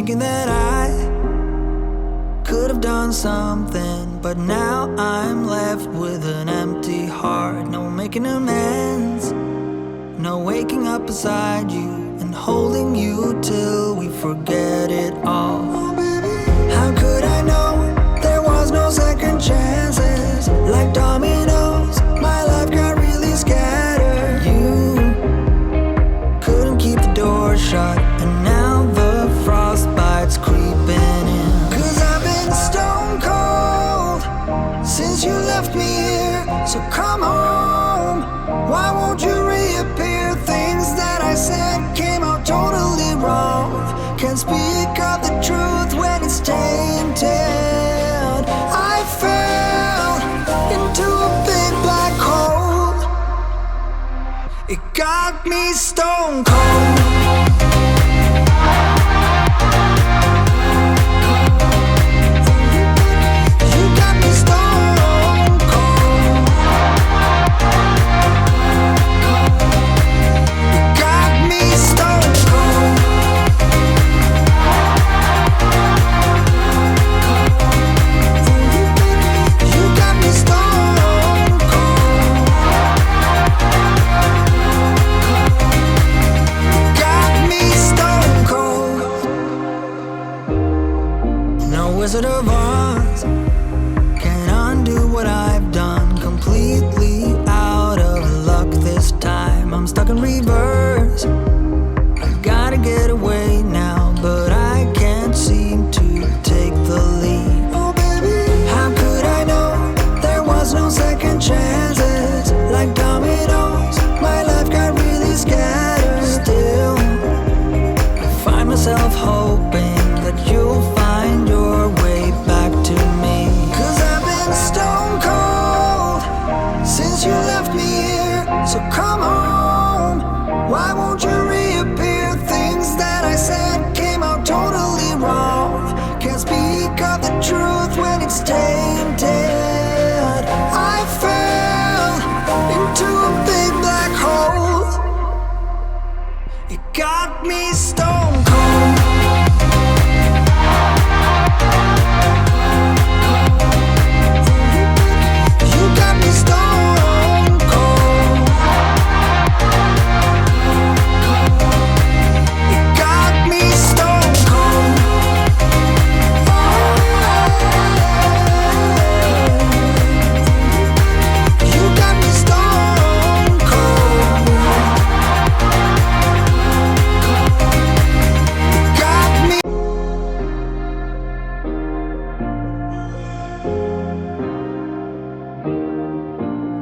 thinking that I could have done something, but now I'm left with an empty heart. No making amends, no waking up beside you and holding you till we forget it all. How could I know there was no second chances? Like dominoes, my life got really scattered. You couldn't keep the door shut, and now the frostbite's creeping in. 'Cause I've been stone cold since you left me here. So come home, why won't you reappear? Things that I said came out totally wrong. Can't speak of the truth when it's tainted. I fell into a big black hole. It got me stone cold. You got me stone cold. You got me stone cold. You got me stone cold. Got me stone cold. No Wizard of Oz can undo what I've done. Completely out of luck this time. I'm stuck in reverse. I gotta get away now, but I can't seem to take the lead. Oh baby, how could I know there was no second chances? Like dominoes, my life got really scattered. Still, I find myself hoping that you'll find your way back to me. 'Cause I've been stone cold since you left me here. So come home, why won't you reappear? Things that I said came out totally wrong. Can't speak of the truth when it's tainted. I fell into a big black hole. It got me stone cold. You got me stone cold. You got me stone cold. You got me stone cold. You got me.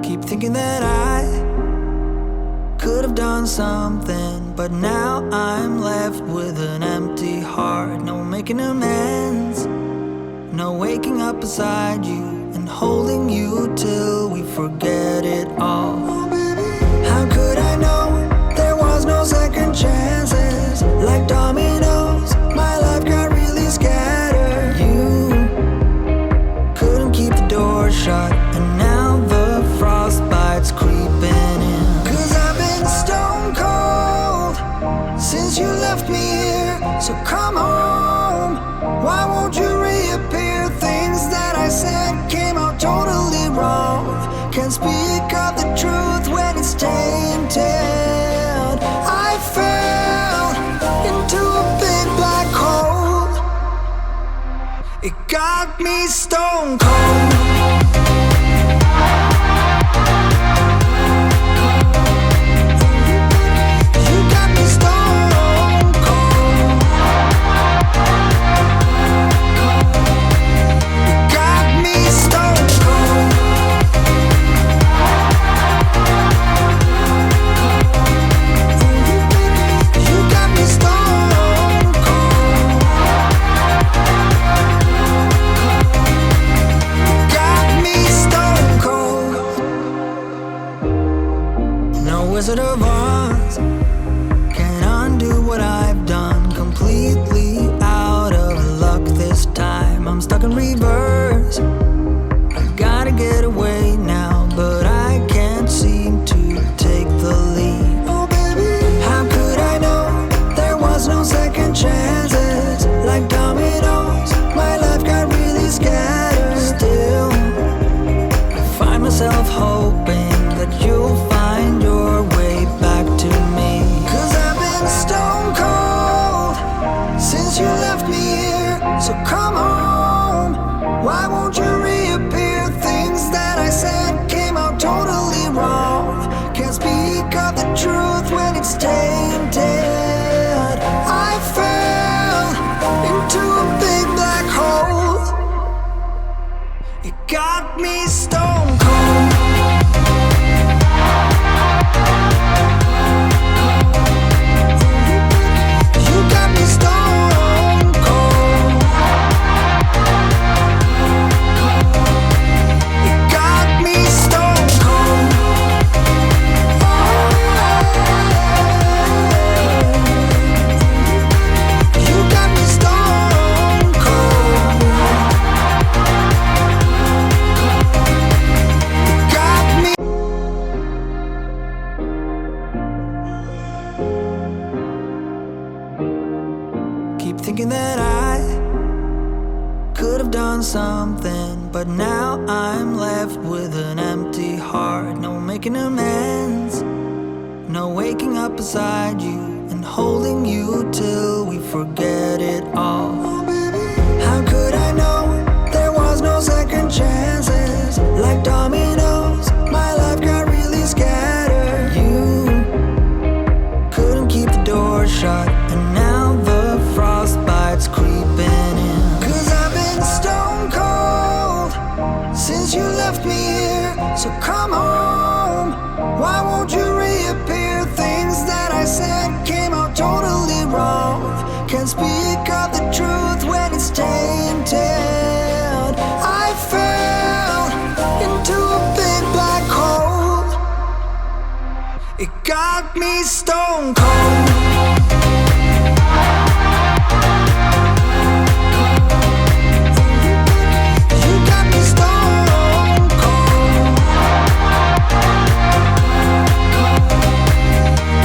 Keep thinking that I could have done something, but now I'm left with an empty heart. No making amends, no waking up beside you and holding you till we forget it all. How could I know there was no second chances? Like dominoes, my life got really scattered. You couldn't keep the door shut, and now the frostbite's creeping in. 'Cause I've been stone cold since you left me here. So come home, why won't you reappear? Things that I said came out totally wrong. Can't speak of the truth when it's tainted. I fell into a big black hole. It got me stone cold. You got me stone cold. You got me stone cold. You got me stone cold. Got me stone cold. No Wizard of Oz can undo what I've done. Completely out of luck this time. I'm stuck in reverse. I gotta get away now, but I can't seem to take the lead. Oh baby, how could I know there was no second chances? Like hoping that you'll find your way back to me. 'Cause I've been stone cold since you left me here. So come home, why won't you reappear? Things that I said came out totally wrong. Can't speak of the truth when it's tainted. I fell into a big black hole. It got me stone cold. You got me stone cold. It got me stone cold. You got me stone cold. Got me. Keep thinking that I could have done something, but now I'm left with an empty heart. No making amends, no waking up beside you and holding you till we forget it all. How could I know there was no second chances? Like dominoes, my life got really scattered. You couldn't keep the door shut, and now the frostbite's creeping in. 'Cause I've been stone cold since you left me here. So come home, why won't you reappear? Things that I said came out totally wrong. Can't speak of the truth when it's tainted. I fell into a big black hole. It got me stone cold. You got me stone cold.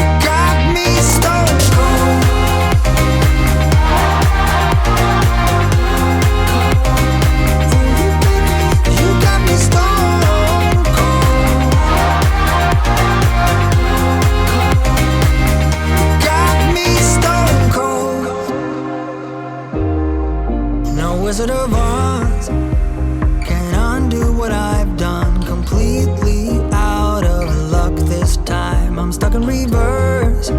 It got me stone cold. You got me stone cold. Got me stone cold. No Wizard of Oz can undo what I've done. Completely out of luck this time. I'm stuck in reverse.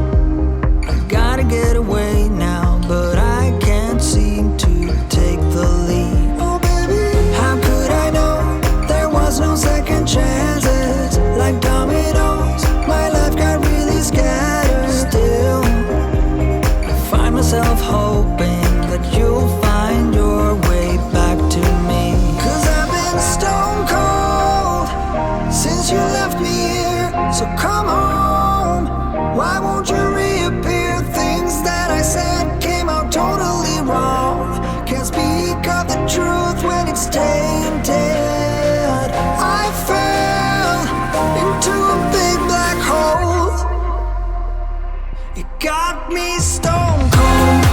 I gotta get away now, but I can't seem to take the lead. Oh baby, how could I know there was no second chances? Like dominoes, my life got really scattered. Still, I find myself hoping that you'll find your way back to me. 'Cause I've been stone cold since you left me here. So come home, why won't you reappear? Things that I said came out totally wrong. Can't speak of the truth when it's tainted. I fell into a big black hole. It got me stone cold.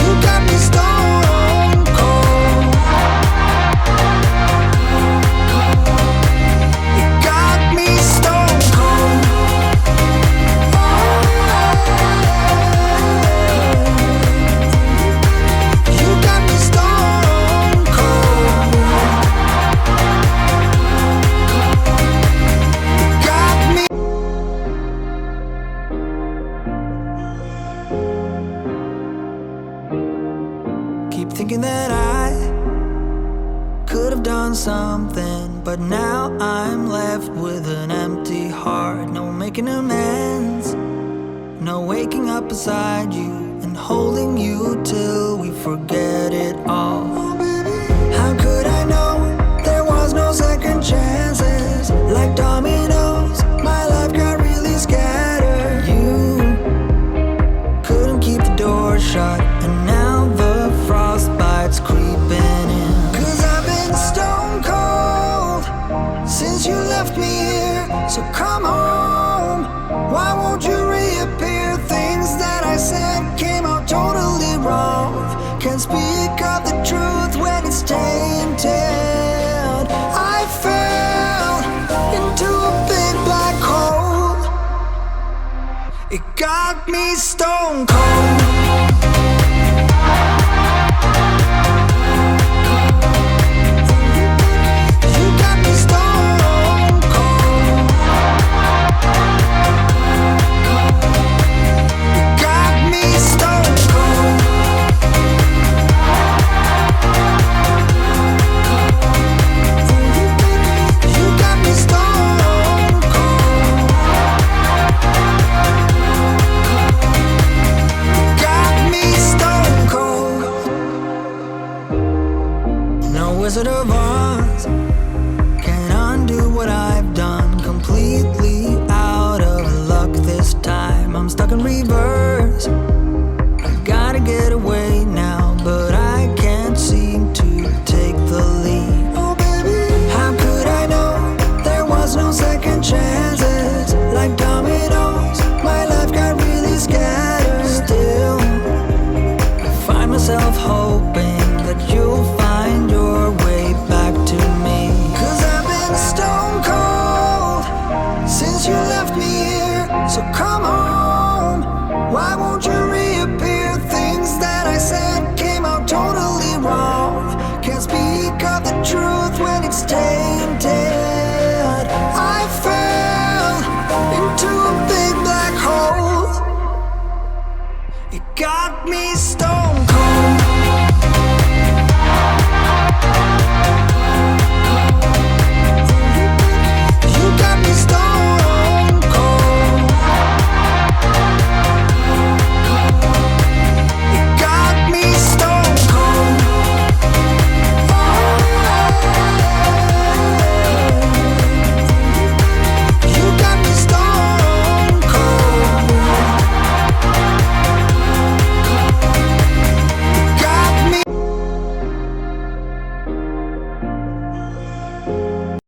You got me stone cold. It got me stone cold. You got me stone cold. Got me. Keep thinking that I could have done something, but now I'm left with an empty heart. No making amends, no waking up beside you and holding you till we forget it all. How could I know there was no second chances? Like dominoes, my life got really scattered. You couldn't keep the door shut, and now the frostbite's creeping in. 'Cause I've been stone cold since you left me here. So come home, why won't you reappear? Things that I said came out totally wrong. Can't speak of got me stone cold. You got me stone cold. You got me stone cold. You got me stone cold. Got me stone cold. No Wizard of Oz can undo what I've done. Completely out of luck this time. I'm stuck in reverse. I gotta get away.